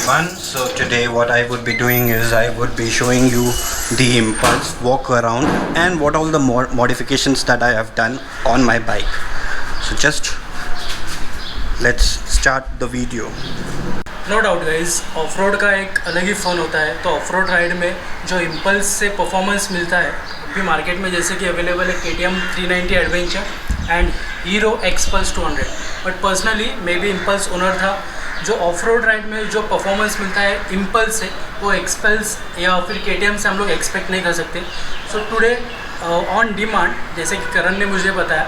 everyone. So today what I would be doing is I would be showing you the impulse walk around and what all the modifications that I have done on my bike. So just let's start the video. No doubt guys, off road का एक अलग ही फ़न होता है. तो of road ride में जो impulse से performance मिलता है अभी मार्केट में जैसे कि अवेलेबल है KTM 390 adventure and hero XPulse 200. But personally मैं भी इम्पल्स ओनर था. जो ऑफ रोड राइड में जो परफॉर्मेंस मिलता है इम्पल्स से वो एक्सपल्स या फिर KTM से हम लोग एक्सपेक्ट नहीं कर सकते. सो टुडे ऑन डिमांड, जैसे कि करण ने मुझे बताया,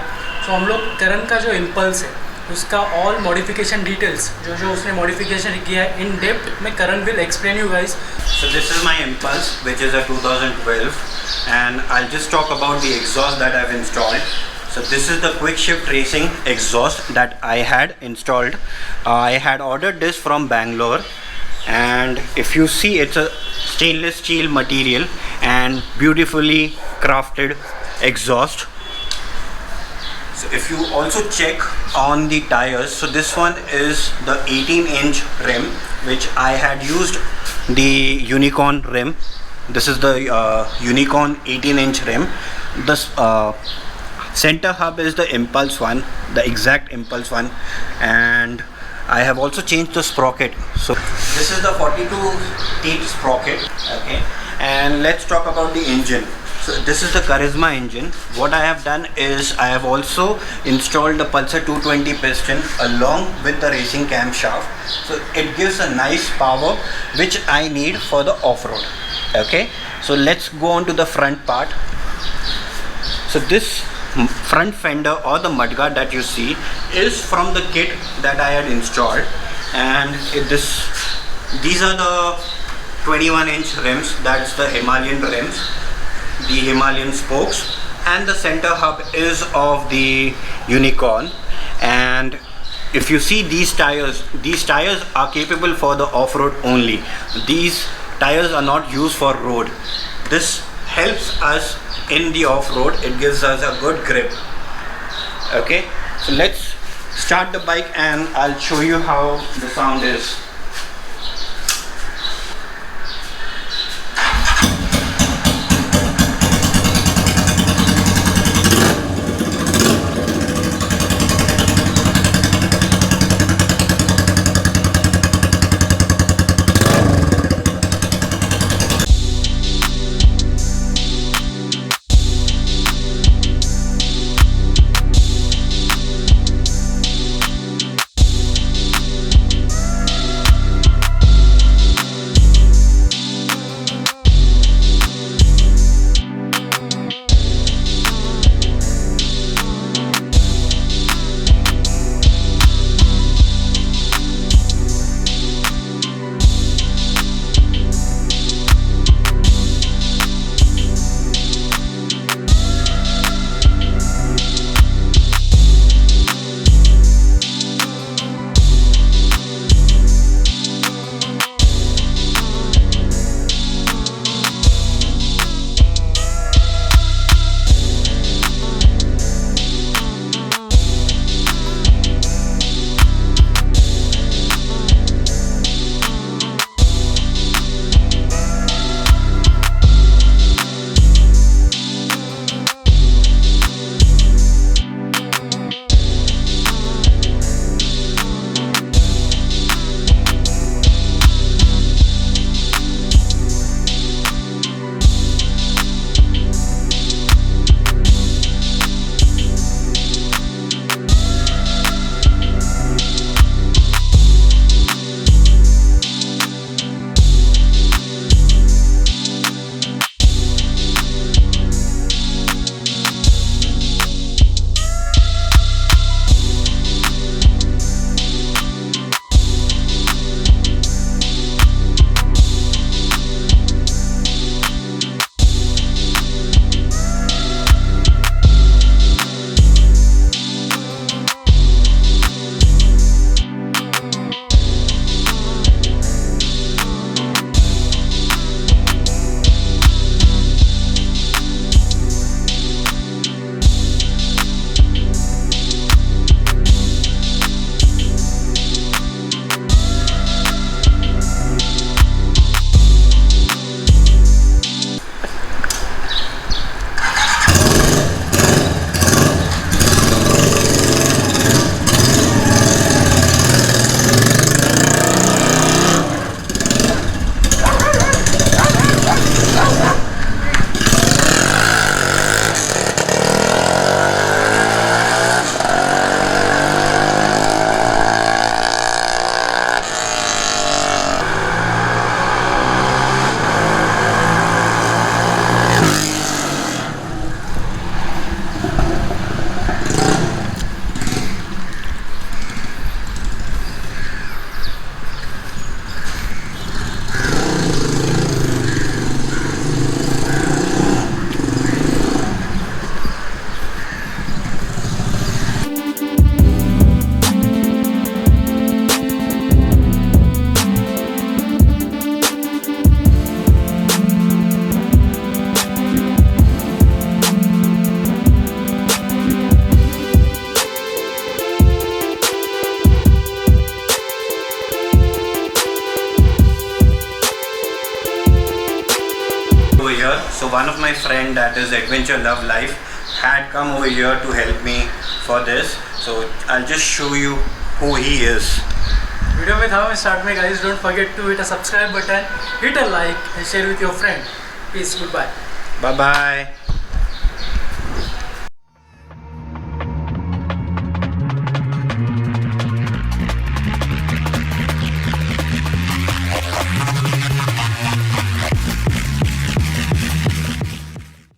तो हम लोग करण का जो इम्पल्स है उसका ऑल मॉडिफिकेशन डिटेल्स जो उसने मॉडिफिकेशन किया है इन डेप्थ में Karan will explain you guys. So this is my Impulse, which is a 2012, and I'll just talk about the exhaust that I've installed. So this is the quick shift racing exhaust that I had installed. I had ordered this from Bangalore, and if you see, it's a stainless steel material and beautifully crafted exhaust. So if you also check on the tires, so this one is the 18-inch rim, which I had used the Unicorn rim. This is the Unicorn 18-inch rim. The center hub is the Impulse one, the exact Impulse one, and I have also changed the sprocket. So this is the 42 teeth sprocket. Okay, and let's talk about the engine. So this is the Charisma engine. What I have done is I have also installed the Pulsar 220 piston along with the racing camshaft. So it gives a nice power which I need for the off-road. Okay, so let's go on to the front part. So this front fender or the mudguard that you see is from the kit that I had installed, and these are the 21-inch rims. That's the Himalayan rims, the Himalayan spokes, and the center hub is of the Unicorn. And if you see these tires are capable for the off-road only. These tires are not used for road. This helps us in the off-road. It gives us a good grip. Okay, so let's start the bike and I'll show you how the sound is. here. So one of my friend, that is Adventure Love Life, had come over here to help me for this. So I'll just show you who he is. Video में था मैं start में guys, don't forget to hit a subscribe button, hit a like and share with your friend. Peace, goodbye. Bye bye.